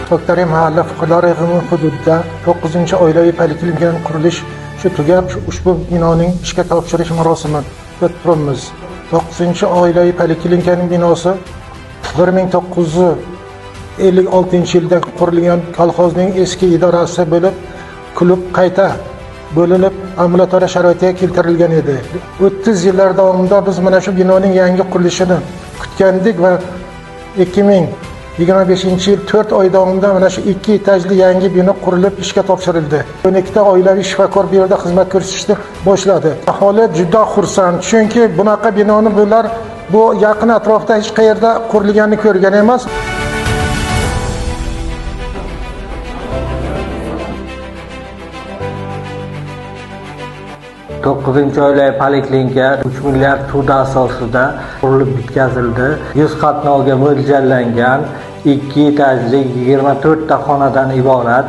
Toktari mahalla fuqarolar yig'ini hududida 9-oilaviy poliklinika qurilish tugab, ushbu binoning ishga topshirish marosimini o'tkazamiz. 9-oilaviy poliklinikaning binosi 1956-yilda qurilgan kolxozning eski idorasi bo'lib, klub qayta bo'linib, ambulatoriya sharoitiga keltirilgan edi. 30 yillar davomida biz mana shu binoning yangi qurilishini kutgandik va 2025-yil 4 oy davomida mana shu 2 etajli yangi bino qurilib ishga topshirildi. 12 ta oilaviy shifokor bu yerda xizmat ko'rsatishni boshladi. Aholi juda xursand, chunki bunaqa binoni bular bu yaqin atrofda hech qayerda qurilganini ko'rgan emas. 9-oilaviy poliklinika 3 milliard to'da asosida qurilib bitkazildi. 100 qatnovga mo'ljallangan 2 etajli 24 ta xonadan iborat.